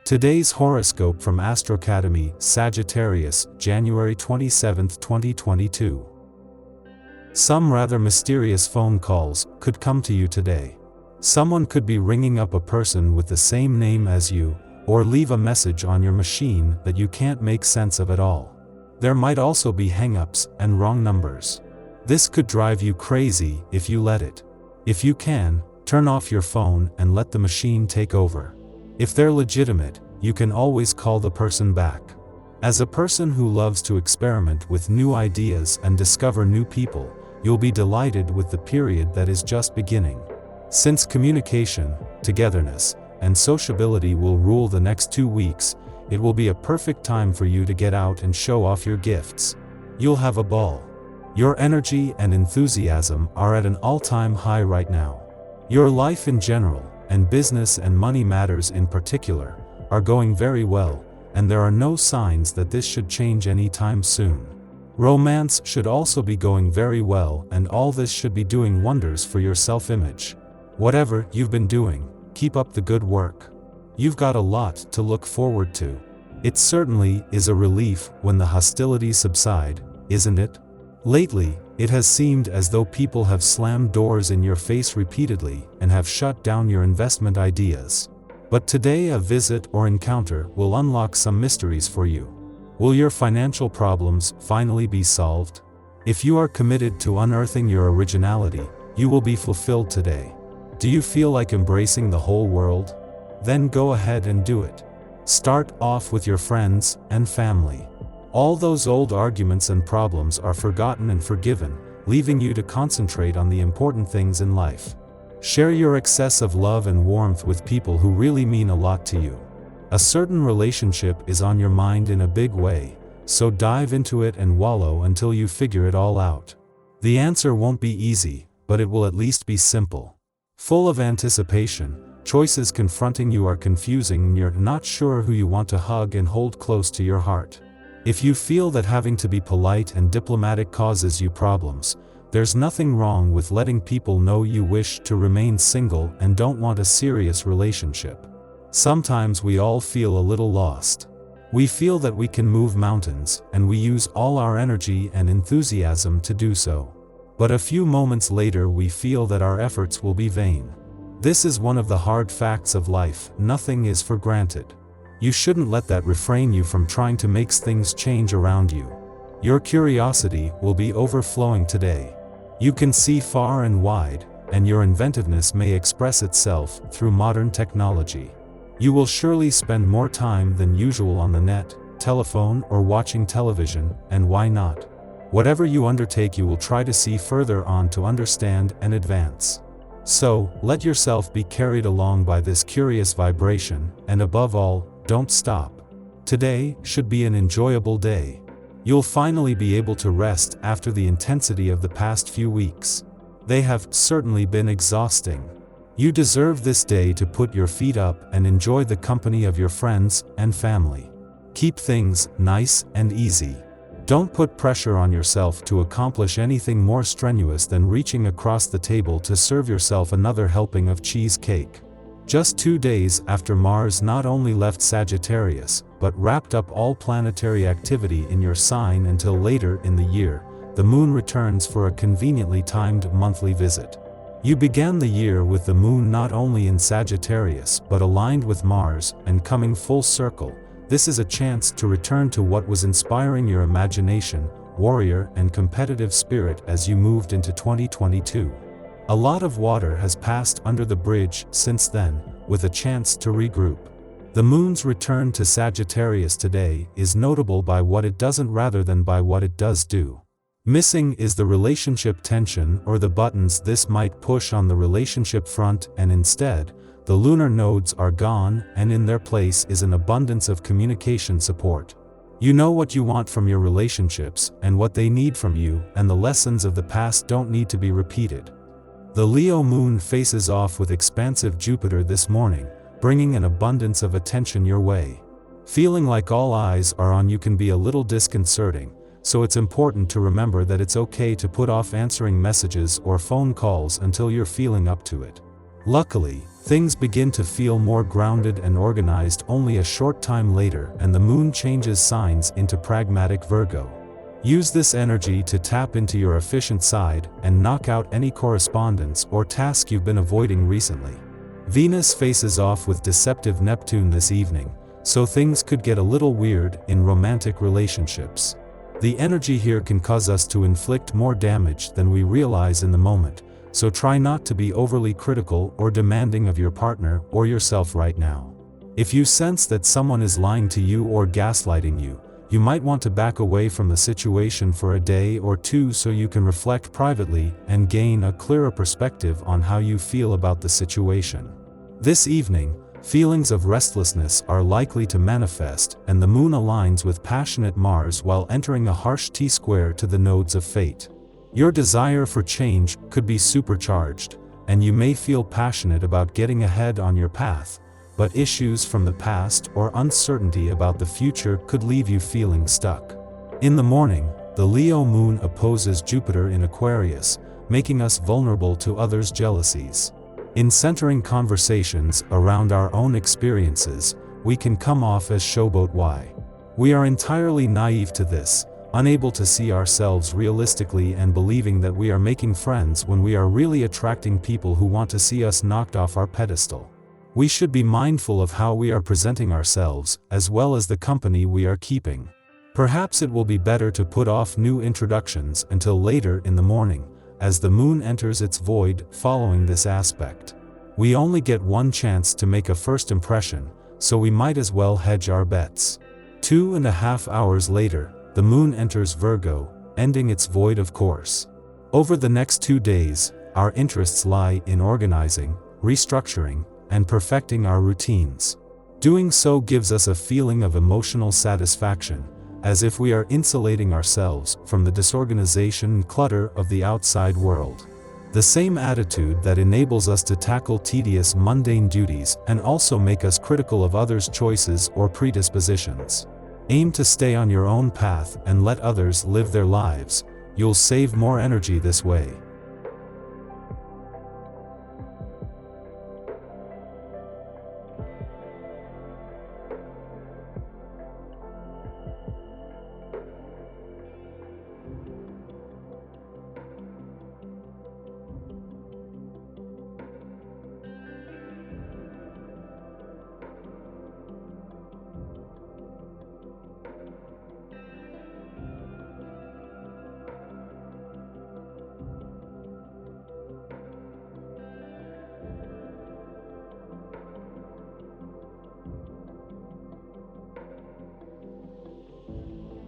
Today's horoscope from Astrocademy, Sagittarius, January 27, 2022. Some rather mysterious phone calls could come to you today. Someone could be ringing up a person with the same name as you, or leave a message on your machine that you can't make sense of at all. There might also be hang-ups and wrong numbers. This could drive you crazy if you let it. If you can, turn off your phone and let the machine take over. If they're legitimate, you can always call the person back. As a person who loves to experiment with new ideas and discover new people, you'll be delighted with the period that is just beginning. Since communication, togetherness, and sociability will rule the next 2 weeks, it will be a perfect time for you to get out and show off your gifts. You'll have a ball. Your energy and enthusiasm are at an all-time high right now. Your life in general, and business and money matters in particular, are going very well, and there are no signs that this should change anytime soon. Romance should also be going very well, and all this should be doing wonders for your self-image. Whatever you've been doing, keep up the good work. You've got a lot to look forward to. It certainly is a relief when the hostilities subside, isn't it? Lately, it has seemed as though people have slammed doors in your face repeatedly and have shut down your investment ideas. But today a visit or encounter will unlock some mysteries for you. Will your financial problems finally be solved? If you are committed to unearthing your originality, you will be fulfilled today. Do you feel like embracing the whole world? Then go ahead and do it. Start off with your friends and family. All those old arguments and problems are forgotten and forgiven, leaving you to concentrate on the important things in life. Share your excess of love and warmth with people who really mean a lot to you. A certain relationship is on your mind in a big way, so dive into it and wallow until you figure it all out. The answer won't be easy, but it will at least be simple. Full of anticipation, choices confronting you are confusing and you're not sure who you want to hug and hold close to your heart. If you feel that having to be polite and diplomatic causes you problems, there's nothing wrong with letting people know you wish to remain single and don't want a serious relationship. Sometimes we all feel a little lost. We feel that we can move mountains, and we use all our energy and enthusiasm to do so. But a few moments later we feel that our efforts will be vain. This is one of the hard facts of life. Nothing is for granted. You shouldn't let that refrain you from trying to make things change around you. Your curiosity will be overflowing today. You can see far and wide, and your inventiveness may express itself through modern technology. You will surely spend more time than usual on the net, telephone, or watching television, and why not? Whatever you undertake, you will try to see further on to understand and advance. So, let yourself be carried along by this curious vibration, and above all, don't stop. Today should be an enjoyable day. You'll finally be able to rest after the intensity of the past few weeks. They have certainly been exhausting. You deserve this day to put your feet up and enjoy the company of your friends and family. Keep things nice and easy. Don't put pressure on yourself to accomplish anything more strenuous than reaching across the table to serve yourself another helping of cheesecake. Just 2 days after Mars not only left Sagittarius, but wrapped up all planetary activity in your sign until later in the year, the Moon returns for a conveniently timed monthly visit. You began the year with the Moon not only in Sagittarius but aligned with Mars and coming full circle. This is a chance to return to what was inspiring your imagination, warrior, and competitive spirit as you moved into 2022. A lot of water has passed under the bridge since then, with a chance to regroup. The Moon's return to Sagittarius today is notable by what it doesn't rather than by what it does do. Missing is the relationship tension or the buttons this might push on the relationship front, and instead, the lunar nodes are gone, and in their place is an abundance of communication support. You know what you want from your relationships and what they need from you, and the lessons of the past don't need to be repeated. The Leo Moon faces off with expansive Jupiter this morning, bringing an abundance of attention your way. Feeling like all eyes are on you can be a little disconcerting, so it's important to remember that it's okay to put off answering messages or phone calls until you're feeling up to it. Luckily, things begin to feel more grounded and organized only a short time later, and the moon changes signs into pragmatic Virgo. Use this energy to tap into your efficient side and knock out any correspondence or task you've been avoiding recently. Venus faces off with deceptive Neptune this evening, so things could get a little weird in romantic relationships. The energy here can cause us to inflict more damage than we realize in the moment, so try not to be overly critical or demanding of your partner or yourself right now. If you sense that someone is lying to you or gaslighting you, you might want to back away from the situation for a day or two so you can reflect privately and gain a clearer perspective on how you feel about the situation. This evening, feelings of restlessness are likely to manifest, and the moon aligns with passionate Mars while entering a harsh T-square to the nodes of fate. Your desire for change could be supercharged, and you may feel passionate about getting ahead on your path, but issues from the past or uncertainty about the future could leave you feeling stuck. In the morning, the Leo moon opposes Jupiter in Aquarius, making us vulnerable to others' jealousies. In centering conversations around our own experiences, we can come off as showboat-y. We are entirely naive to this, unable to see ourselves realistically and believing that we are making friends when we are really attracting people who want to see us knocked off our pedestal. We should be mindful of how we are presenting ourselves, as well as the company we are keeping. Perhaps it will be better to put off new introductions until later in the morning, as the moon enters its void following this aspect. We only get one chance to make a first impression, so we might as well hedge our bets. 2.5 hours later, the moon enters Virgo, ending its void of course. Over the next 2 days, our interests lie in organizing, restructuring, and perfecting our routines. Doing so gives us a feeling of emotional satisfaction, as if we are insulating ourselves from the disorganization and clutter of the outside world. The same attitude that enables us to tackle tedious mundane duties and also make us critical of others' choices or predispositions. Aim to stay on your own path and let others live their lives. You'll save more energy this way.